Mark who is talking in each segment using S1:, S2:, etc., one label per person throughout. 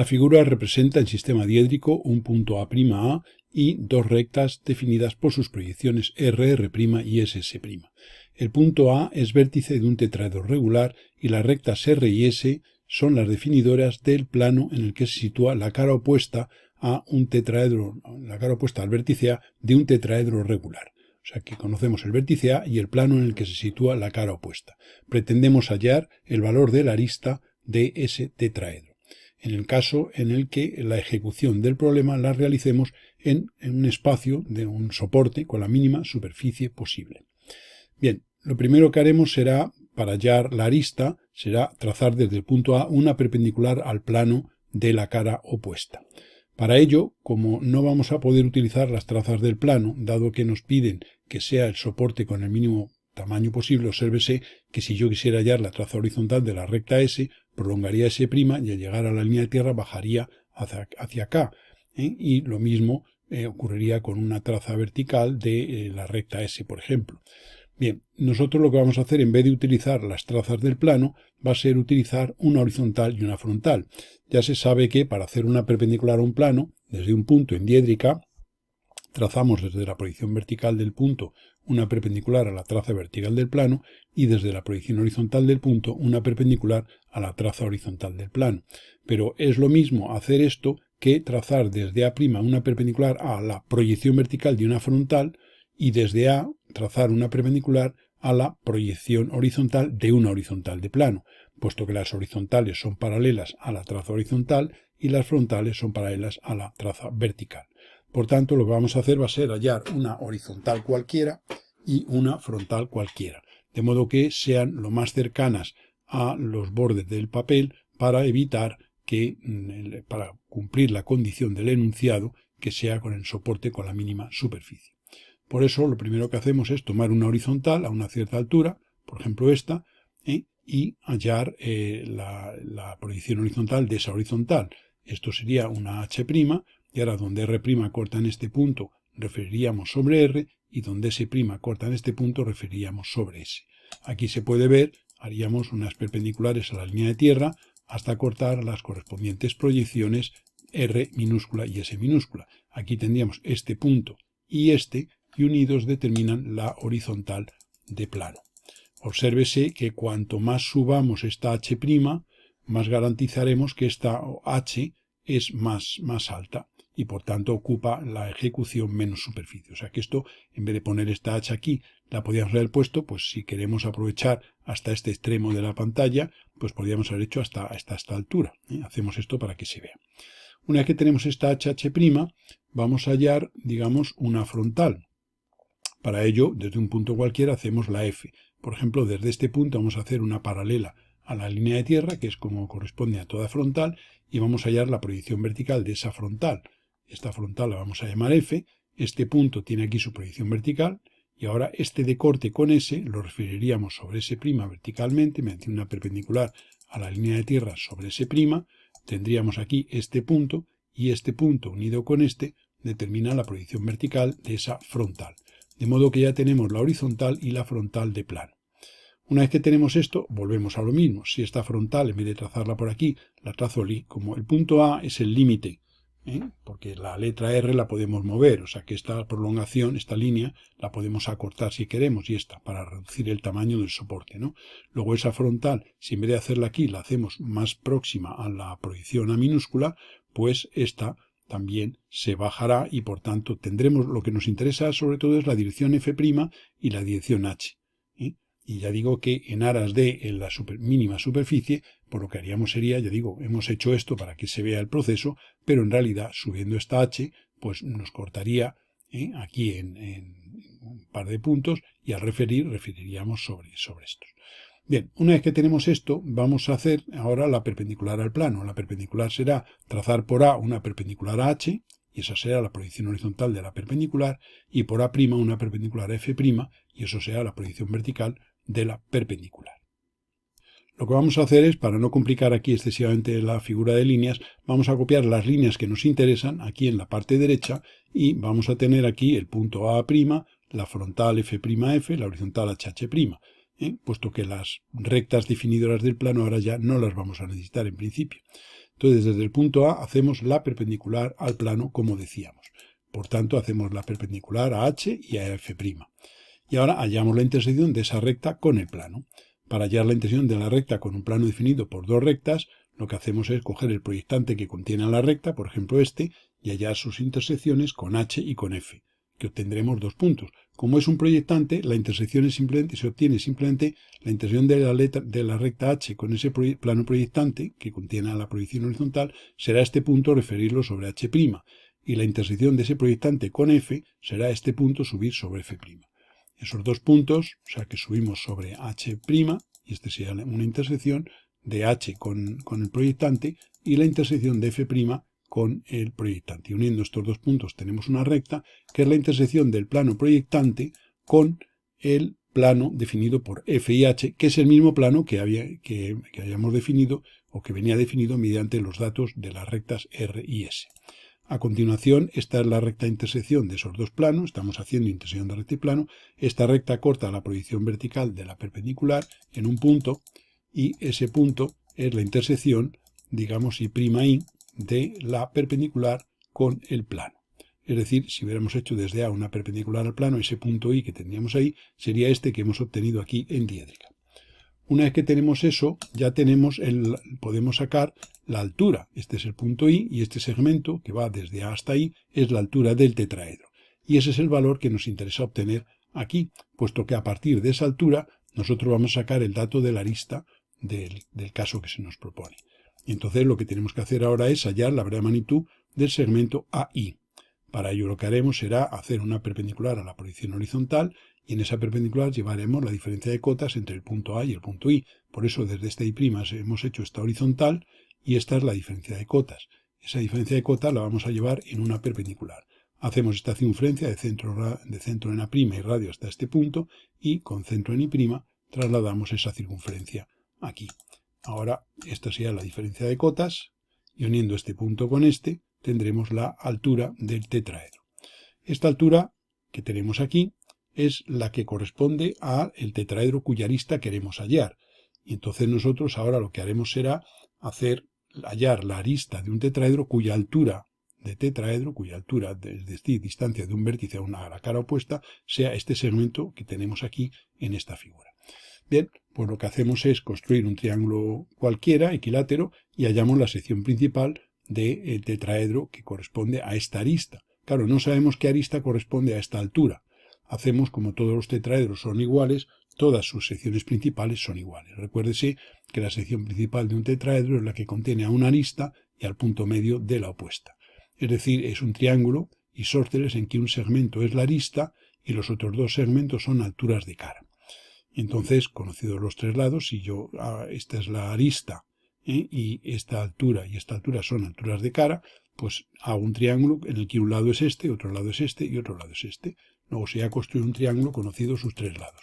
S1: La figura representa en sistema diédrico un punto A'A y dos rectas definidas por sus proyecciones RR' y SS'. El punto A es vértice de un tetraedro regular y las rectas R y S son las definidoras del plano en el que se sitúa la cara opuesta a un tetraedro, la cara opuesta al vértice A de un tetraedro regular. O sea que conocemos el vértice A y el plano en el que se sitúa la cara opuesta. Pretendemos hallar el valor de la arista de ese tetraedro, en el caso en el que la ejecución del problema la realicemos en un espacio de un soporte con la mínima superficie posible. Bien, lo primero que haremos será, para hallar la arista, será trazar desde el punto A una perpendicular al plano de la cara opuesta. Para ello, como no vamos a poder utilizar las trazas del plano, dado que nos piden que sea el soporte con el mínimo tamaño posible, obsérvese que si yo quisiera hallar la traza horizontal de la recta S, prolongaría S' y al llegar a la línea de tierra bajaría hacia acá. Y lo mismo ocurriría con una traza vertical de la recta S, por ejemplo. Bien, nosotros lo que vamos a hacer en vez de utilizar las trazas del plano va a ser utilizar una horizontal y una frontal. Ya se sabe que para hacer una perpendicular a un plano, desde un punto en diédrica, trazamos desde la proyección vertical del punto una perpendicular a la traza vertical del plano y desde la proyección horizontal del punto una perpendicular a la traza horizontal del plano. Pero es lo mismo hacer esto que trazar desde A' una perpendicular a la proyección vertical de una frontal y desde A trazar una perpendicular a la proyección horizontal de una horizontal de plano, puesto que las horizontales son paralelas a la traza horizontal y las frontales son paralelas a la traza vertical. Por tanto, lo que vamos a hacer va a ser hallar una horizontal cualquiera y una frontal cualquiera, de modo que sean lo más cercanas a los bordes del papel para evitar que, para cumplir la condición del enunciado, que sea con el soporte con la mínima superficie. Por eso, lo primero que hacemos es tomar una horizontal a una cierta altura, por ejemplo esta, y hallar la proyección horizontal de esa horizontal. Esto sería una H', y ahora donde R' corta en este punto referiríamos sobre R, y donde S' corta en este punto referiríamos sobre S. Aquí se puede ver, haríamos unas perpendiculares a la línea de tierra hasta cortar las correspondientes proyecciones R minúscula y S minúscula. Aquí tendríamos este punto y unidos determinan la horizontal de plano. Obsérvese que cuanto más subamos esta H', más garantizaremos que esta H es más alta y por tanto ocupa la ejecución menos superficie. O sea que esto, en vez de poner esta H aquí, la podríamos haber puesto, pues si queremos aprovechar hasta este extremo de la pantalla, pues podríamos haber hecho hasta esta altura. Hacemos esto para que se vea. Una vez que tenemos esta HH', vamos a hallar, digamos, una frontal. Para ello, desde un punto cualquiera hacemos la F. Por ejemplo, desde este punto vamos a hacer una paralela a la línea de tierra, que es como corresponde a toda frontal, y vamos a hallar la proyección vertical de esa frontal. Esta frontal la vamos a llamar F, este punto tiene aquí su proyección vertical, y ahora este de corte con S lo referiríamos sobre S' verticalmente, mediante una perpendicular a la línea de tierra sobre S', tendríamos aquí este punto, y este punto unido con este determina la proyección vertical de esa frontal. De modo que ya tenemos la horizontal y la frontal de plano. Una vez que tenemos esto, volvemos a lo mismo. Si esta frontal, en vez de trazarla por aquí, la trazo como el punto A es el límite, porque la letra R la podemos mover, o sea que esta prolongación, esta línea, la podemos acortar si queremos, y esta, para reducir el tamaño del soporte, Luego esa frontal, si en vez de hacerla aquí, la hacemos más próxima a la proyección A minúscula, pues esta también se bajará y por tanto tendremos, lo que nos interesa sobre todo es la dirección F' y la dirección H. Y ya digo que en aras de la mínima superficie, por lo que haríamos sería, ya digo, hemos hecho esto para que se vea el proceso, pero en realidad subiendo esta H, pues nos cortaría aquí en un par de puntos y al referiríamos sobre estos. Bien, una vez que tenemos esto, vamos a hacer ahora la perpendicular al plano. La perpendicular será trazar por A una perpendicular a H, y esa será la proyección horizontal de la perpendicular, y por A' una perpendicular a F', y eso será la proyección vertical de la perpendicular. Lo que vamos a hacer es, para no complicar aquí excesivamente la figura de líneas, vamos a copiar las líneas que nos interesan aquí en la parte derecha y vamos a tener aquí el punto A', la frontal F'F, la horizontal HH'. Puesto que las rectas definidoras del plano ahora ya no las vamos a necesitar en principio. Entonces, desde el punto A hacemos la perpendicular al plano, como decíamos. Por tanto, hacemos la perpendicular a H y a F'. Y ahora hallamos la intersección de esa recta con el plano. Para hallar la intersección de la recta con un plano definido por dos rectas, lo que hacemos es coger el proyectante que contiene la recta, por ejemplo este, y hallar sus intersecciones con H y con F, que obtendremos dos puntos. Como es un proyectante, la intersección se obtiene simplemente la intersección de la recta H con ese plano proyectante, que contiene la proyección horizontal, será este punto referirlo sobre H', y la intersección de ese proyectante con F será este punto subir sobre F'. Esos dos puntos, o sea que subimos sobre H', y este sería una intersección de H con el proyectante, y la intersección de F' con el proyectante. Y uniendo estos dos puntos tenemos una recta, que es la intersección del plano proyectante con el plano definido por F y H, que es el mismo plano que habíamos definido, o que venía definido mediante los datos de las rectas R y S. A continuación, esta es la recta intersección de esos dos planos, estamos haciendo intersección de recta y plano. Esta recta corta la proyección vertical de la perpendicular en un punto, y ese punto es la intersección, digamos, I', de la perpendicular con el plano. Es decir, si hubiéramos hecho desde A una perpendicular al plano, ese punto I que tendríamos ahí sería este que hemos obtenido aquí en diédrica. Una vez que tenemos eso, ya podemos sacar la altura. Este es el punto I, y este segmento que va desde A hasta I es la altura del tetraedro. Y ese es el valor que nos interesa obtener aquí, puesto que a partir de esa altura nosotros vamos a sacar el dato de la arista del caso que se nos propone. Y entonces lo que tenemos que hacer ahora es hallar la verdadera magnitud del segmento AI. Para ello lo que haremos será hacer una perpendicular a la proyección horizontal, y en esa perpendicular llevaremos la diferencia de cotas entre el punto A y el punto I. Por eso desde esta I' hemos hecho esta horizontal, y esta es la diferencia de cotas. Esa diferencia de cotas la vamos a llevar en una perpendicular. Hacemos esta circunferencia de centro en A' y radio hasta este punto, y con centro en I' trasladamos esa circunferencia aquí. Ahora esta sería la diferencia de cotas, y uniendo este punto con este tendremos la altura del tetraedro. Esta altura que tenemos aquí es la que corresponde al tetraedro cuya arista queremos hallar. Y entonces nosotros ahora lo que haremos será hallar la arista de un tetraedro cuya altura de tetraedro, es decir, distancia de un vértice a la cara opuesta, sea este segmento que tenemos aquí en esta figura. Bien, pues lo que hacemos es construir un triángulo cualquiera, equilátero, y hallamos la sección principal del tetraedro que corresponde a esta arista. Claro, no sabemos qué arista corresponde a esta altura. Hacemos, como todos los tetraedros son iguales, todas sus secciones principales son iguales. Recuérdese que la sección principal de un tetraedro es la que contiene a una arista y al punto medio de la opuesta. Es decir, es un triángulo isósceles en que un segmento es la arista y los otros dos segmentos son alturas de cara. Entonces, conocidos los tres lados, si esta es la arista, y esta altura y esta altura son alturas de cara, pues hago un triángulo en el que un lado es este, otro lado es este y otro lado es este. Luego se ha construido un triángulo conocido sus tres lados.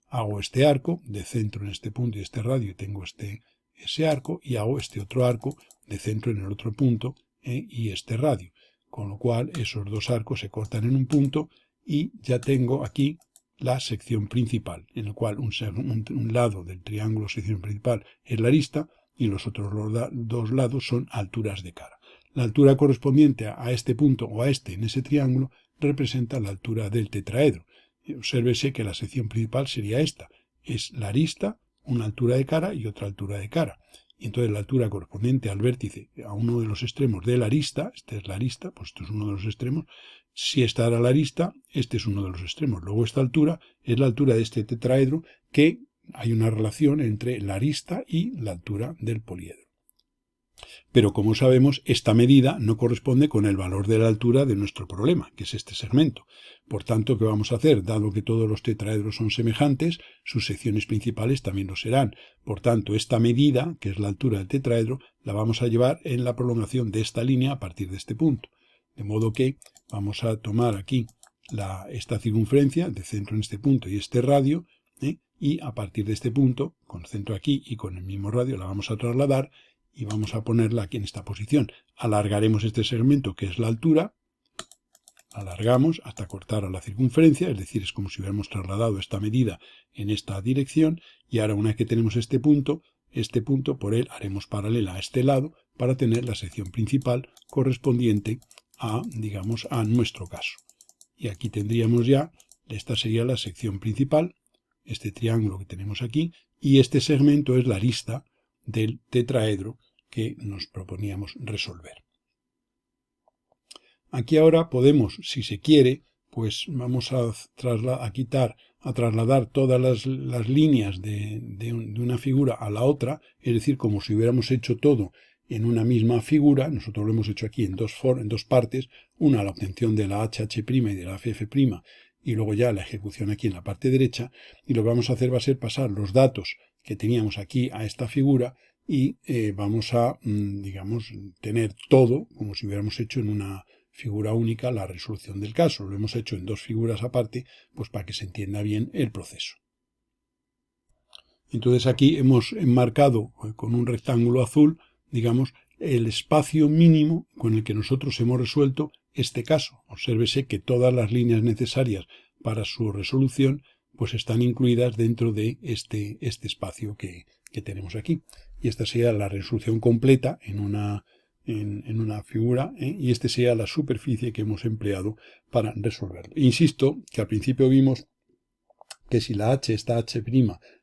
S1: Hago este arco de centro en este punto y este radio, y tengo ese arco, y hago este otro arco de centro en el otro punto y este radio. Con lo cual esos dos arcos se cortan en un punto, y ya tengo aquí la sección principal, en el cual un lado del triángulo sección principal es la arista, y los otros dos lados son alturas de cara. La altura correspondiente a este punto o a este en ese triángulo representa la altura del tetraedro. Obsérvese que la sección principal sería esta. Es la arista, una altura de cara y otra altura de cara. Y entonces la altura correspondiente al vértice, a uno de los extremos de la arista, esta es la arista, pues esto es uno de los extremos. Si esta era la arista, este es uno de los extremos. Luego esta altura es la altura de este tetraedro, que hay una relación entre la arista y la altura del poliedro. Pero como sabemos, esta medida no corresponde con el valor de la altura de nuestro problema, que es este segmento. Por tanto, ¿qué vamos a hacer? Dado que todos los tetraedros son semejantes, sus secciones principales también lo serán. Por tanto, esta medida, que es la altura del tetraedro, la vamos a llevar en la prolongación de esta línea a partir de este punto. De modo que vamos a tomar aquí esta circunferencia de centro en este punto y este radio, y a partir de este punto, con centro aquí y con el mismo radio, la vamos a trasladar y vamos a ponerla aquí en esta posición. Alargaremos este segmento, que es la altura, alargamos hasta cortar a la circunferencia, es decir, es como si hubiéramos trasladado esta medida en esta dirección, y ahora una vez que tenemos este punto por él haremos paralela a este lado, para tener la sección principal correspondiente a, digamos, a nuestro caso. Y aquí tendríamos ya, esta sería la sección principal, este triángulo que tenemos aquí, y este segmento es la arista del tetraedro que nos proponíamos resolver. Aquí ahora podemos, si se quiere, pues vamos a trasladar todas las líneas de una figura a la otra, es decir, como si hubiéramos hecho todo en una misma figura. Nosotros lo hemos hecho aquí en dos partes, una la obtención de la HH' y de la FF', y luego ya la ejecución aquí en la parte derecha, y lo que vamos a hacer va a ser pasar los datos que teníamos aquí a esta figura y vamos a, digamos, tener todo como si hubiéramos hecho en una figura única la resolución del caso. Lo hemos hecho en dos figuras aparte, pues para que se entienda bien el proceso. Entonces aquí hemos enmarcado con un rectángulo azul, digamos, el espacio mínimo con el que nosotros hemos resuelto este caso. Obsérvese que todas las líneas necesarias para su resolución pues están incluidas dentro de este espacio que tenemos aquí. Y esta sería la resolución completa en una figura, y esta sería la superficie que hemos empleado para resolverlo. Insisto que al principio vimos que si la h, esta h'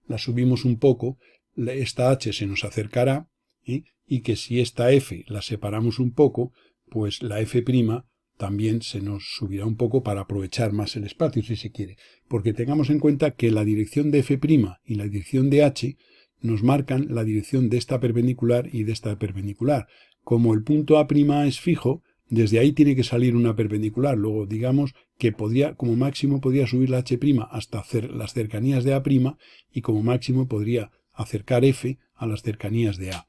S1: la subimos un poco, esta h se nos acercará, y que si esta f la separamos un poco, pues la f' también se nos subirá un poco para aprovechar más el espacio, si se quiere. Porque tengamos en cuenta que la dirección de f' y la dirección de h nos marcan la dirección de esta perpendicular y de esta perpendicular. Como el punto A' es fijo, desde ahí tiene que salir una perpendicular. Luego, digamos que como máximo podría subir la h' hasta las cercanías de A', y como máximo podría acercar f a las cercanías de A.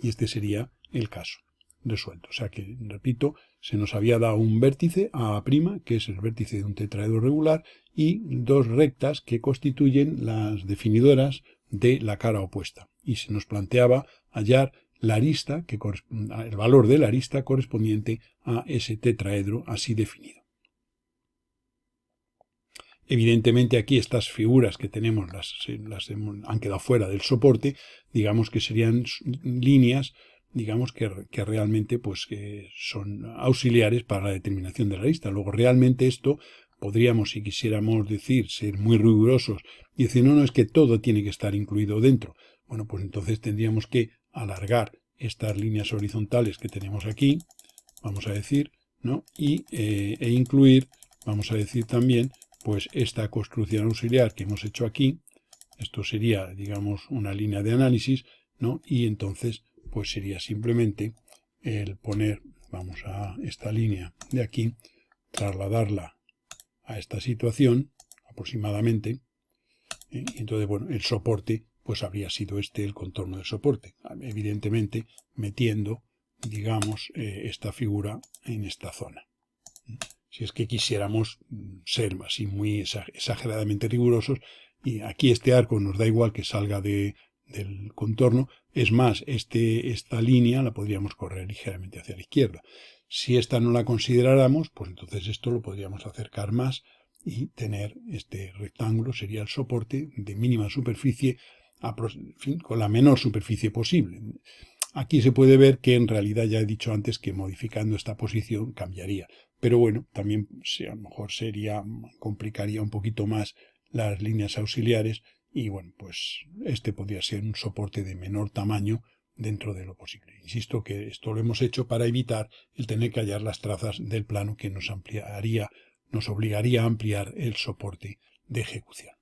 S1: Y este sería el caso resuelto. O sea que, repito, se nos había dado un vértice A', que es el vértice de un tetraedro regular, y dos rectas que constituyen las definidoras de la cara opuesta. Y se nos planteaba hallar la arista, el valor de la arista correspondiente a ese tetraedro así definido. Evidentemente aquí estas figuras que tenemos han quedado fuera del soporte, digamos que serían líneas, digamos que realmente pues que son auxiliares para la determinación de la arista. Luego realmente esto podríamos, si quisiéramos decir, ser muy rigurosos y decir, no, es que todo tiene que estar incluido dentro. Bueno, pues entonces tendríamos que alargar estas líneas horizontales que tenemos aquí, vamos a decir, ¿no? E incluir, vamos a decir también, pues esta construcción auxiliar que hemos hecho aquí. Esto sería, digamos, una línea de análisis, ¿no? Y entonces, pues sería simplemente el poner, vamos a esta línea de aquí, trasladarla a esta situación, aproximadamente, y entonces, bueno, el soporte, pues habría sido el contorno del soporte, evidentemente metiendo, digamos, esta figura en esta zona. Si es que quisiéramos ser así muy exageradamente rigurosos, y aquí este arco nos da igual que salga del contorno, es más, esta línea la podríamos correr ligeramente hacia la izquierda. Si esta no la consideráramos, pues entonces esto lo podríamos acercar más y tener este rectángulo, sería el soporte de mínima superficie, con la menor superficie posible. Aquí se puede ver que en realidad ya he dicho antes que modificando esta posición cambiaría. Pero bueno, también a lo mejor complicaría un poquito más las líneas auxiliares, y bueno, pues este podría ser un soporte de menor tamaño dentro de lo posible. Insisto que esto lo hemos hecho para evitar el tener que hallar las trazas del plano que nos obligaría a ampliar el soporte de ejecución.